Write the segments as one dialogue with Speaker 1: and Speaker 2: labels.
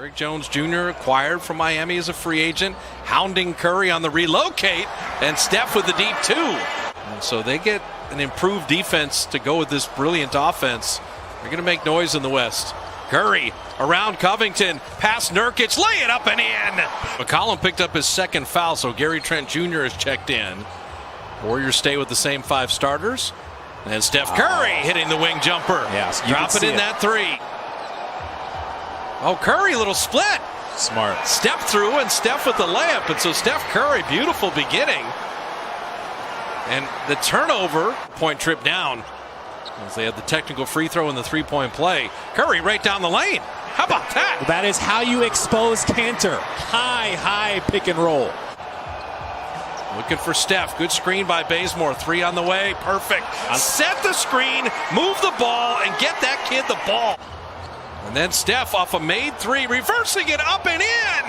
Speaker 1: Derrick Jones Jr. acquired from Miami as a free agent, hounding Curry on the relocate, and Steph with the deep two. And so they get an improved defense to go with this brilliant offense. They're going to make noise in the West. Curry around Covington, past Nurkic, lay it up and in. McCollum picked up his second foul, so Gary Trent Jr. is checked in. Warriors stay with the same five starters. And Steph Curry hitting the wing jumper.
Speaker 2: Yes,
Speaker 1: dropping in that three. Oh, Curry, little split.
Speaker 2: Smart.
Speaker 1: Step through and Steph with the layup. And so Steph Curry, beautiful beginning. And the turnover, point trip down. As they had the technical free throw and the three-point play. Curry right down the lane. How about that?
Speaker 2: That is how you expose Cantor. High pick and roll.
Speaker 1: Looking for Steph. Good screen by Bazemore. Three on the way. Perfect. Set the screen, move the ball, and get that kid the ball. And then Steph off a made three, reversing it up and in.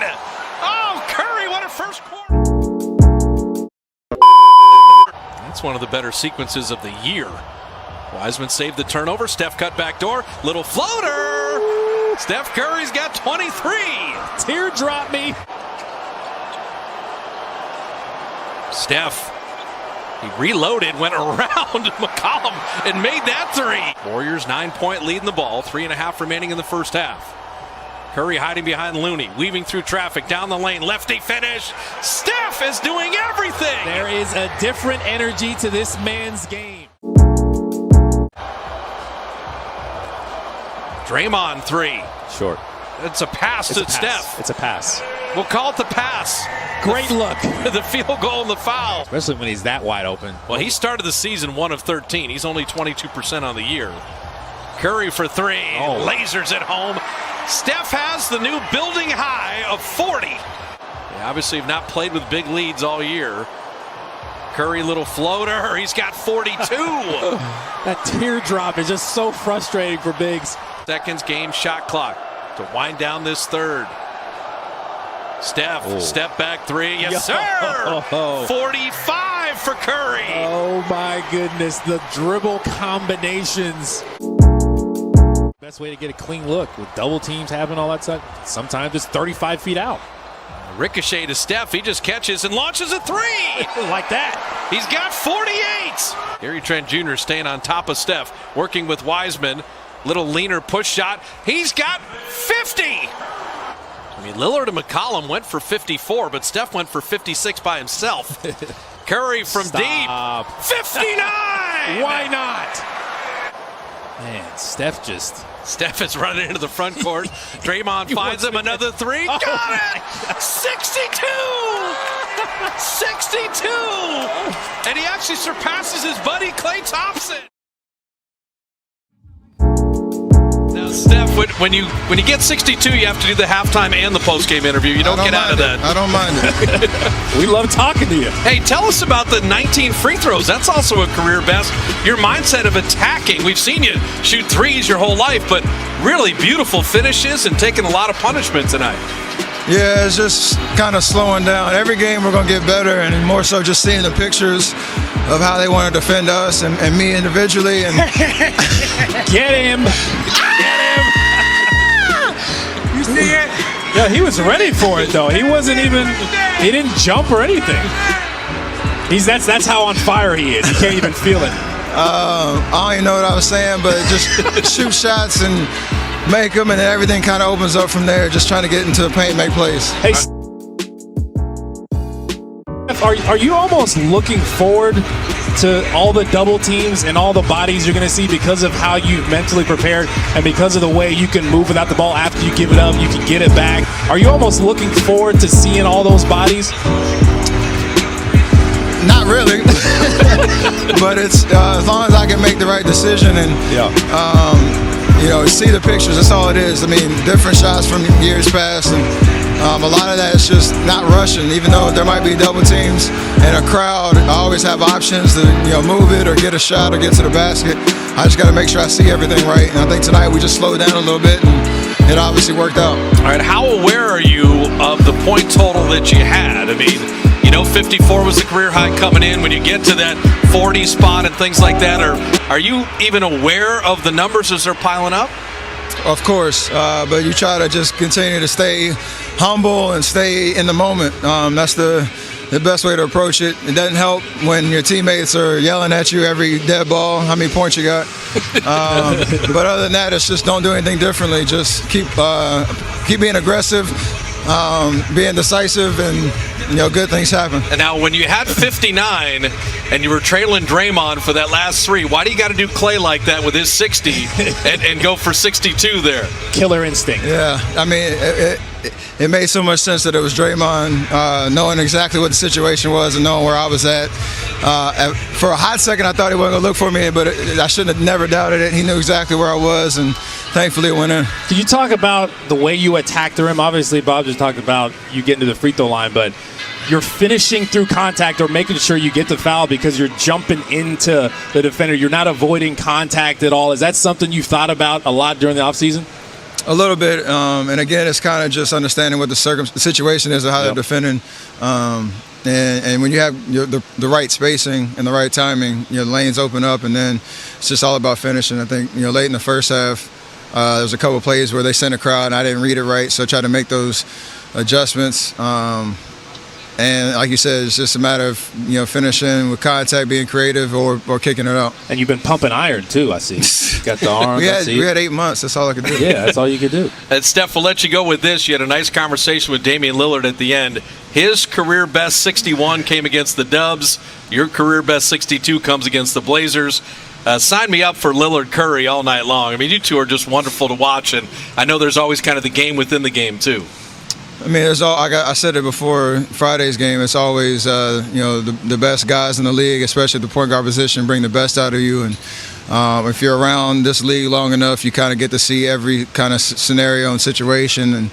Speaker 1: Oh, Curry, what a first quarter. That's one of the better sequences of the year. Wiseman saved the turnover. Steph cut back door. Little floater. Steph Curry's got 23.
Speaker 2: Teardrop me.
Speaker 1: Steph, he reloaded, went around McCollum and made that three. Warriors 9-point lead in the ball, 3.5 remaining in the first half. Curry hiding behind Looney, weaving through traffic, down the lane, lefty finish. Steph is doing everything.
Speaker 2: There is a different energy to this man's game.
Speaker 1: Draymond three.
Speaker 2: Short.
Speaker 1: It's a pass to Steph.
Speaker 2: It's a pass.
Speaker 1: We'll call it the pass.
Speaker 2: Great look.
Speaker 1: The field goal and the foul.
Speaker 2: Especially when he's that wide open.
Speaker 1: Well, he started the season 1 of 13. He's only 22% on the year. Curry for three. Lasers at home. Steph has the new building high of 40. They obviously have not played with big leads all year. Curry, little floater. He's got 42.
Speaker 2: That teardrop is just so frustrating for bigs.
Speaker 1: Seconds game shot clock to wind down this third. Steph, step back three. Yes, sir. 45 for Curry.
Speaker 2: Oh, my goodness. The dribble combinations. Best way to get a clean look with double teams having all that stuff. Sometimes it's 35 feet out.
Speaker 1: Ricochet to Steph. He just catches and launches a three.
Speaker 2: Like that.
Speaker 1: He's got 48. Gary Trent Jr. staying on top of Steph, working with Wiseman. Little leaner push shot. He's got 50. I mean, Lillard and McCollum went for 54, but Steph went for 56 by himself. Curry from deep. 59.
Speaker 2: Why not? Man, Steph
Speaker 1: is running into the front court. Draymond finds him another three. Got it! 62! 62! And he actually surpasses his buddy Klay Thompson. Now, Steph, when you get 62, you have to do the halftime and the postgame interview. You don't get out of that.
Speaker 3: I don't mind it.
Speaker 2: We love talking to you.
Speaker 1: Hey, tell us about the 19 free throws. That's also a career best. Your mindset of attacking. We've seen you shoot threes your whole life, but really beautiful finishes and taking a lot of punishment tonight.
Speaker 3: Yeah, it's just kind of slowing down. Every game we're going to get better, and more so just seeing the pictures of how they want to defend us and me individually. And
Speaker 2: Get him! Get him! You see it? Yeah, he was ready for it though. He didn't jump or anything. That's how on fire he is. He can't even feel it.
Speaker 3: I don't even know what I was saying, but just shoot shots and make them, and everything kind of opens up from there. Just trying to get into the paint, make plays.
Speaker 2: Hey, are you almost looking forward to all the double teams and all the bodies you're going to see because of how you've mentally prepared and because of the way you can move without the ball after you give it up, you can get it back? Are you almost looking forward to seeing all those bodies?
Speaker 3: Not really, but it's as long as I can make the right decision and see the pictures. That's all it is. I mean, different shots from years past, and a lot of that is just not rushing. Even though there might be double teams and a crowd, I always have options to move it or get a shot or get to the basket. I just got to make sure I see everything right. And I think tonight we just slowed down a little bit, and it obviously worked out.
Speaker 1: All right, how aware are you of the point total that you had? I mean, 54 was the career high coming in. When you get to that 40 spot and things like that, are you even aware of the numbers as they're piling up?
Speaker 3: of course, but you try to just continue to stay humble and stay in the moment. That's the best way to approach it. It doesn't help when your teammates are yelling at you every dead ball, how many points you got. But other than that, it's just don't do anything differently. Just keep being aggressive, being decisive, and good things happen.
Speaker 1: And now, when you had 59 and you were trailing Draymond for that last three, why do you got to do Clay like that with his 60 and go for 62 there?
Speaker 2: Killer instinct.
Speaker 3: Yeah, I mean, it made so much sense that it was Draymond, knowing exactly what the situation was and knowing where I was at. For a hot second, I thought he wasn't going to look for me, but I shouldn't have never doubted it. He knew exactly where I was, and thankfully it went in.
Speaker 2: Can you talk about the way you attacked the rim? Obviously, Bob just talked about you getting to the free throw line, but you're finishing through contact or making sure you get the foul because you're jumping into the defender. You're not avoiding contact at all. Is that something you thought about a lot during the offseason?
Speaker 3: A little bit, and again, it's kind of just understanding what the situation is and how they're defending. And when you have the right spacing and the right timing, the lanes open up, and then it's just all about finishing. I think late in the first half, there was a couple of plays where they sent a crowd, and I didn't read it right, so I tried to make those adjustments. And like you said, it's just a matter of finishing with contact, being creative, or kicking it out.
Speaker 2: And you've been pumping iron too, I see. Got the arms.
Speaker 3: we had 8 months. That's all I could do.
Speaker 2: Yeah, that's all you could do.
Speaker 1: And Steph, we'll let you go with this. You had a nice conversation with Damian Lillard at the end. His career best 61 came against the Dubs. Your career best 62 comes against the Blazers. Sign me up for Lillard Curry all night long. I mean, you two are just wonderful to watch, and I know there's always kind of the game within the game too.
Speaker 3: I mean, I said it before Friday's game. It's always the best guys in the league, especially at the point guard position, bring the best out of you. And if you're around this league long enough, you kind of get to see every kind of scenario and situation. And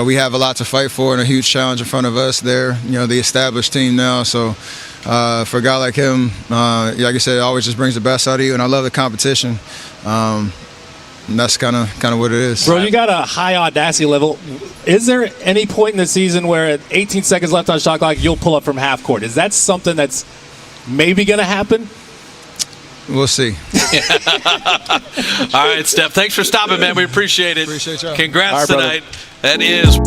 Speaker 3: we have a lot to fight for and a huge challenge in front of us. There, the established team now. So for a guy like him, like I said, it always just brings the best out of you. And I love the competition. And that's kind of what it is.
Speaker 2: Bro, you got a high audacity level. Is there any point in the season where at 18 seconds left on shot clock, you'll pull up from half court? Is that something that's maybe going to happen?
Speaker 3: We'll see.
Speaker 1: All right, Steph. Thanks for stopping, man. We appreciate it.
Speaker 3: Appreciate y'all.
Speaker 1: Congrats
Speaker 2: right,
Speaker 1: tonight. That is.